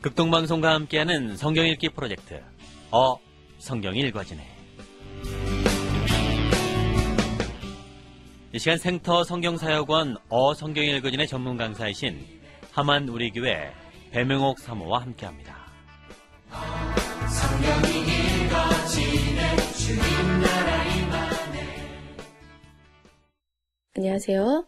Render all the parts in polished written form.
극동방송과 함께하는 성경 읽기 프로젝트 성경이 읽어지네. 이 시간 생터 성경사역원 성경이 읽어지네 전문 강사이신 하만 우리교회 배명옥 사모와 함께합니다. 성경이 읽어지네 주님 나라 임하네. 안녕하세요.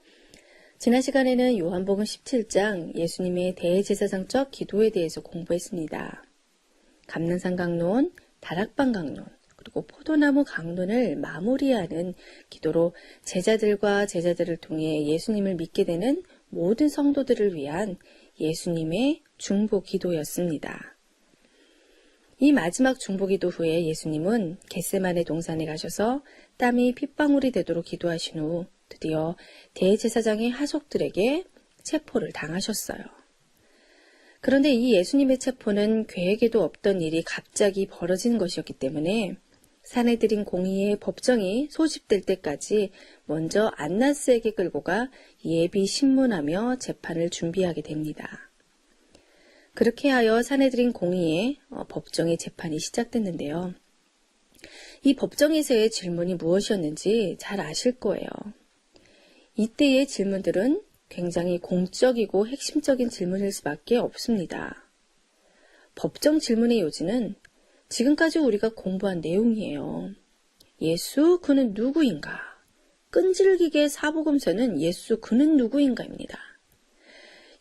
지난 시간에는 요한복음 17장 예수님의 대제사장적 기도에 대해서 공부했습니다. 감난산 강론, 다락방 강론, 그리고 포도나무 강론을 마무리하는 기도로 제자들을 통해 예수님을 믿게 되는 모든 성도들을 위한 예수님의 중보 기도였습니다. 이 마지막 중보 기도 후에 예수님은 겟세마네 동산에 가셔서 땀이 핏방울이 되도록 기도하신 후 드디어 대제사장의 하속들에게 체포를 당하셨어요. 그런데 이 예수님의 체포는 계획에도 없던 일이 갑자기 벌어진 것이었기 때문에 사내들인 공의의 법정이 소집될 때까지 먼저 안나스에게 끌고 가 예비 신문하며 재판을 준비하게 됩니다. 그렇게 하여 사내들인 공의의 법정의 재판이 시작됐는데요. 이 법정에서의 질문이 무엇이었는지 잘 아실 거예요. 이때의 질문들은 굉장히 공적이고 핵심적인 질문일 수밖에 없습니다. 법정 질문의 요지는 지금까지 우리가 공부한 내용이에요. 예수 그는 누구인가? 끈질기게 사복음서는 예수 그는 누구인가입니다.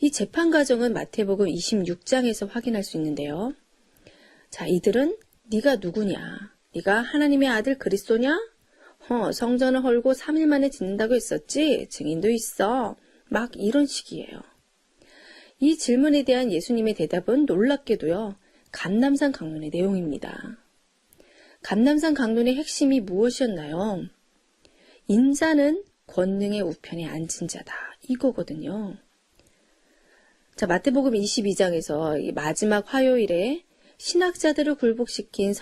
이 재판 과정은 마태복음 26장에서 확인할 수 있는데요. 자, 이들은 네가 누구냐? 네가 하나님의 아들 그리스도냐? 성전을 헐고 3일 만에 짓는다고 했었지? 증인도 있어. 막 이런 식이에요. 이 질문에 대한 예수님의 대답은 놀랍게도요. 감람산 강론의 내용입니다. 감람산 강론의 핵심이 무엇이었나요? 인자는 권능의 우편에 앉은 자다. 이거거든요. 자, 마태복음 22장에서 이 마지막 화요일에 신학자들을 굴복시킨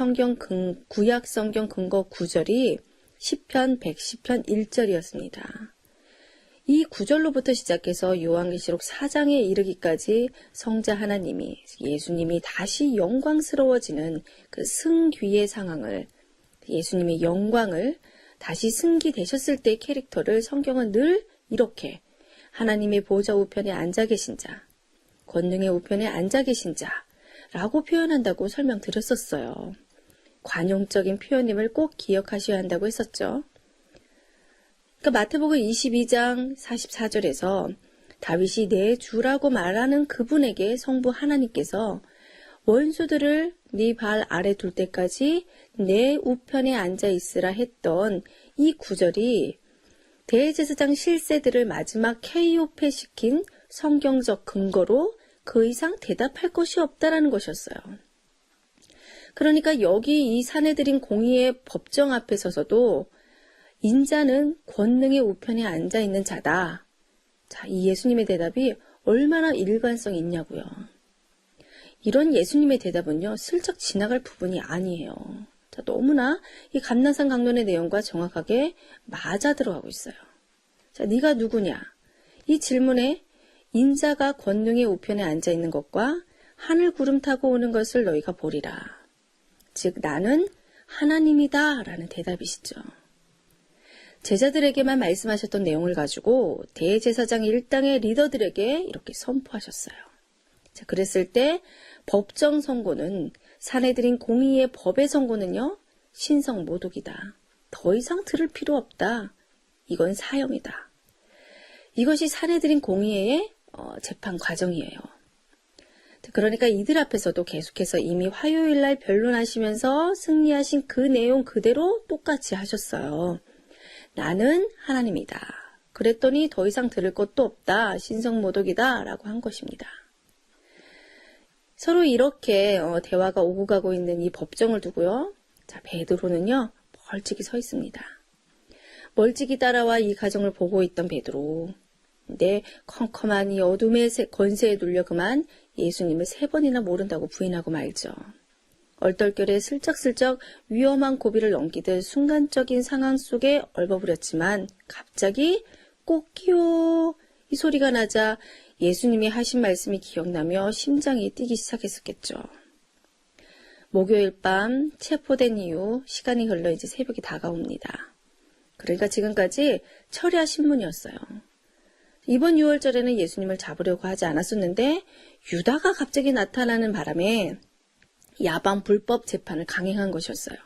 구약 성경 근거 구절이 시편 110편 1절이었습니다. 이 구절로부터 시작해서 요한계시록 4장에 이르기까지 성자 하나님이 예수님이 다시 영광스러워지는 그 승귀의 상황을 예수님의 영광을 다시 승귀되셨을 때의 캐릭터를 성경은 늘 이렇게 하나님의 보좌 우편에 앉아 계신 자, 권능의 우편에 앉아 계신 자라고 표현한다고 설명드렸었어요. 관용적인 표현임을 꼭 기억하셔야 한다고 했었죠. 그러니까 마태복음 22장 44절에서 다윗이 내 주라고 말하는 그분에게 성부 하나님께서 원수들을 네 발 아래 둘 때까지 내 우편에 앉아 있으라 했던 이 구절이 대제사장 실세들을 마지막 KO패시킨 성경적 근거로 그 이상 대답할 것이 없다라는 것이었어요. 그러니까 여기 이 사내들인 공의의 법정 앞에 서서도 인자는 권능의 우편에 앉아있는 자다. 자, 이 예수님의 대답이 얼마나 일관성이 있냐고요. 이런 예수님의 대답은요, 슬쩍 지나갈 부분이 아니에요. 자, 너무나 이 감난산 강론의 내용과 정확하게 맞아 들어가고 있어요. 자, 네가 누구냐? 이 질문에 인자가 권능의 우편에 앉아있는 것과 하늘 구름 타고 오는 것을 너희가 보리라. 즉 나는 하나님이다 라는 대답이시죠. 제자들에게만 말씀하셨던 내용을 가지고 대제사장 일당의 리더들에게 이렇게 선포하셨어요. 자, 그랬을 때 법정 선고는 사내들인 공의의 법의 선고는요. 신성 모독이다. 더 이상 들을 필요 없다. 이건 사형이다. 이것이 사내들인 공의의 재판 과정이에요. 그러니까 이들 앞에서도 계속해서 이미 화요일날 변론하시면서 승리하신 그 내용 그대로 똑같이 하셨어요. 나는 하나님이다. 그랬더니 더 이상 들을 것도 없다. 신성모독이다. 라고 한 것입니다. 서로 이렇게 대화가 오고 가고 있는 이 법정을 두고요. 자, 베드로는요. 멀찍이 서 있습니다. 멀찍이 따라와 이 가정을 보고 있던 베드로. 근데 컴컴한 이 어둠의 권세에 눌려 그만 예수님을 3번이나 모른다고 부인하고 말죠. 얼떨결에 슬쩍슬쩍 위험한 고비를 넘기듯 순간적인 상황 속에 얼버무렸지만 갑자기 꽃기호 이 소리가 나자 예수님이 하신 말씀이 기억나며 심장이 뛰기 시작했었겠죠. 목요일 밤 체포된 이후 시간이 흘러 이제 새벽이 다가옵니다. 그러니까 지금까지 철야 신문이었어요. 이번 6월절에는 예수님을 잡으려고 하지 않았었는데 유다가 갑자기 나타나는 바람에 야방 불법 재판을 강행한 것이었어요.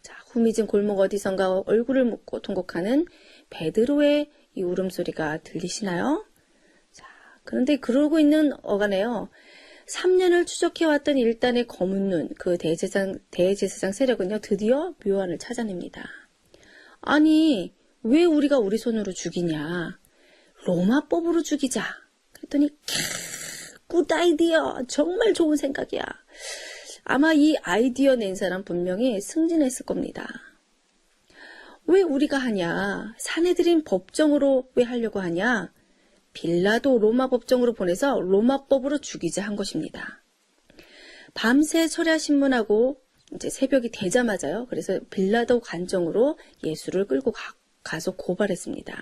자, 후미진 골목 어디선가 얼굴을 묻고 통곡하는 베드로의 이 울음소리가 들리시나요? 자, 그런데 그러고 있는 어간에요. 3년을 추적해왔던 일단의 검은 눈, 그 대제사장 세력은요, 드디어 묘안을 찾아냅니다. 아니, 왜 우리가 우리 손으로 죽이냐? 로마법으로 죽이자. 그랬더니, 굿 아이디어. 정말 좋은 생각이야. 아마 이 아이디어 낸 사람 분명히 승진했을 겁니다. 왜 우리가 하냐? 사내들인 법정으로 왜 하려고 하냐? 빌라도 로마 법정으로 보내서 로마법으로 죽이자 한 것입니다. 밤새 철야 신문하고 이제 새벽이 되자마자요. 그래서 빌라도 관정으로 예수를 끌고 가서 고발했습니다.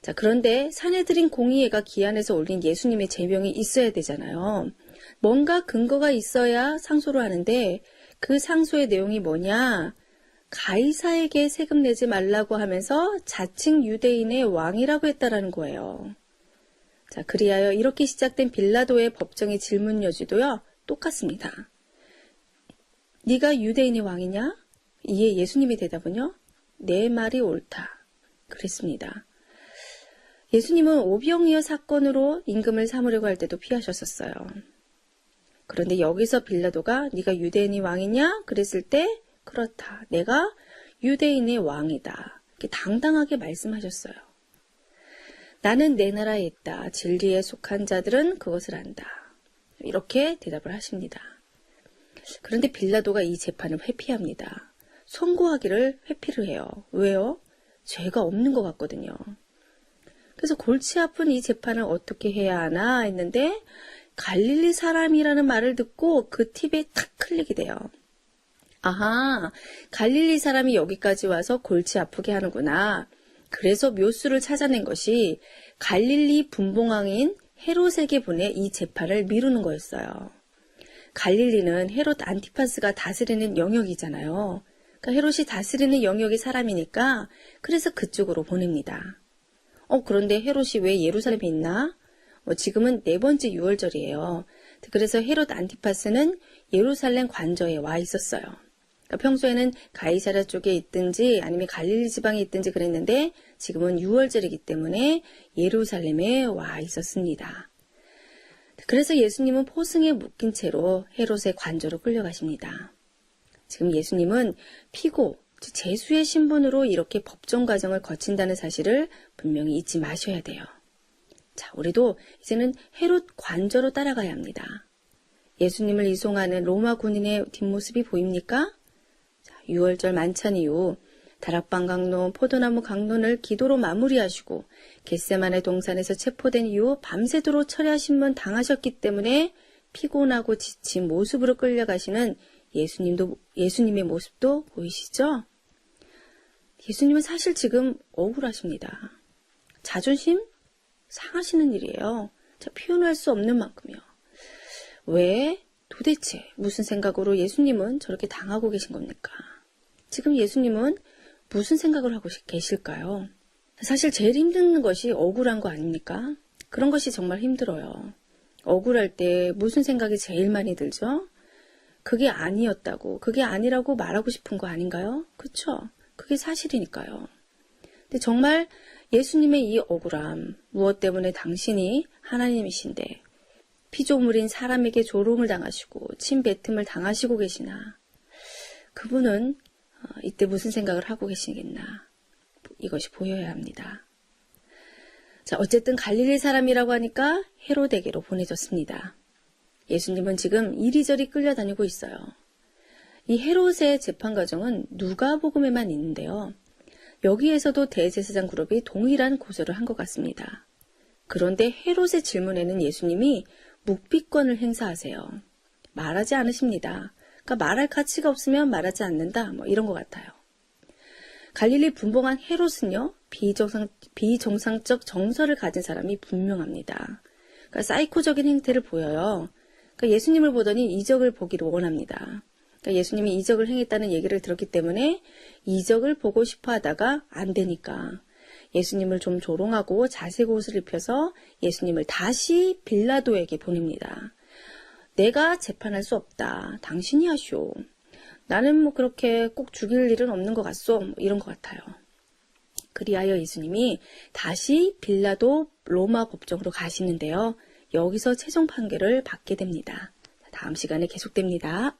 자, 그런데 사내들인 공의회가 기한에서 올린 예수님의 제명이 있어야 되잖아요. 뭔가 근거가 있어야 상소를 하는데 그 상소의 내용이 뭐냐? 가이사에게 세금 내지 말라고 하면서 자칭 유대인의 왕이라고 했다라는 거예요. 자, 그리하여 이렇게 시작된 빌라도의 법정의 질문 여지도요, 똑같습니다. 네가 유대인의 왕이냐? 이에 예수님의 대답은요, 내 말이 옳다. 그랬습니다. 예수님은 오병이어 사건으로 임금을 삼으려고 할 때도 피하셨었어요. 그런데 여기서 빌라도가 네가 유대인의 왕이냐? 그랬을 때 그렇다. 내가 유대인의 왕이다. 이렇게 당당하게 말씀하셨어요. 나는 내 나라에 있다. 진리에 속한 자들은 그것을 안다. 이렇게 대답을 하십니다. 그런데 빌라도가 이 재판을 회피합니다. 선고하기를 회피를 해요. 왜요? 죄가 없는 것 같거든요. 그래서 골치 아픈 이 재판을 어떻게 해야 하나 했는데 갈릴리 사람이라는 말을 듣고 그 팁에 탁 클릭이 돼요. 아하, 갈릴리 사람이 여기까지 와서 골치 아프게 하는구나. 그래서 묘수를 찾아낸 것이 갈릴리 분봉왕인 헤롯에게 보내 이 재판을 미루는 거였어요. 갈릴리는 헤롯 안티파스가 다스리는 영역이잖아요. 그러니까 헤롯이 다스리는 영역의 사람이니까 그래서 그쪽으로 보냅니다. 그런데 헤롯이 왜 예루살렘에 있나? 지금은 4번째 6월절이에요. 그래서 헤롯 안티파스는 예루살렘 관저에 와 있었어요. 그러니까 평소에는 가이사랴 쪽에 있든지 아니면 갈릴리 지방에 있든지 그랬는데 지금은 6월절이기 때문에 예루살렘에 와 있었습니다. 그래서 예수님은 포승에 묶인 채로 헤롯의 관저로 끌려가십니다. 지금 예수님은 피고, 제수의 신분으로 이렇게 법정 과정을 거친다는 사실을 분명히 잊지 마셔야 돼요. 자, 우리도 이제는 헤롯 관저로 따라가야 합니다. 예수님을 이송하는 로마 군인의 뒷모습이 보입니까? 자, 6월절 만찬 이후 다락방 강론, 포도나무 강론을 기도로 마무리하시고 겟세마네 동산에서 체포된 이후 밤새도록 철야 신문 당하셨기 때문에 피곤하고 지친 모습으로 끌려가시는 예수님의 모습도 보이시죠? 예수님은 사실 지금 억울하십니다. 자존심 상하시는 일이에요. 자, 표현할 수 없는 만큼이요. 왜? 도대체 무슨 생각으로 예수님은 저렇게 당하고 계신 겁니까? 지금 예수님은 무슨 생각을 하고 계실까요? 사실 제일 힘든 것이 억울한 거 아닙니까? 그런 것이 정말 힘들어요. 억울할 때 무슨 생각이 제일 많이 들죠? 그게 아니었다고, 그게 아니라고 말하고 싶은 거 아닌가요? 그쵸? 그게 사실이니까요. 근데 정말 예수님의 이 억울함, 무엇 때문에 당신이 하나님이신데 피조물인 사람에게 조롱을 당하시고 침뱉음을 당하시고 계시나, 그분은 이때 무슨 생각을 하고 계시겠나, 이것이 보여야 합니다. 자, 어쨌든 갈릴리 사람이라고 하니까 헤롯에게로 보내졌습니다. 예수님은 지금 이리저리 끌려다니고 있어요. 이 헤롯의 재판 과정은 누가복음에만 있는데요. 여기에서도 대제사장 그룹이 동일한 고소를 한 것 같습니다. 그런데 헤롯의 질문에는 예수님이 묵비권을 행사하세요. 말하지 않으십니다. 그러니까 말할 가치가 없으면 말하지 않는다, 이런 것 같아요. 갈릴리 분봉한 헤롯은요, 비정상적 정서를 가진 사람이 분명합니다. 그러니까 사이코적인 행태를 보여요. 그러니까 예수님을 보더니 이적을 보기를 원합니다. 그러니까 예수님이 이적을 행했다는 얘기를 들었기 때문에 이적을 보고 싶어 하다가 안 되니까 예수님을 좀 조롱하고 자색 옷을 입혀서 예수님을 다시 빌라도에게 보냅니다. 내가 재판할 수 없다. 당신이 하시오. 나는 뭐 그렇게 꼭 죽일 일은 없는 것 같소. 뭐 이런 것 같아요. 그리하여 예수님이 다시 빌라도 로마 법정으로 가시는데요. 여기서 최종 판결을 받게 됩니다. 다음 시간에 계속됩니다.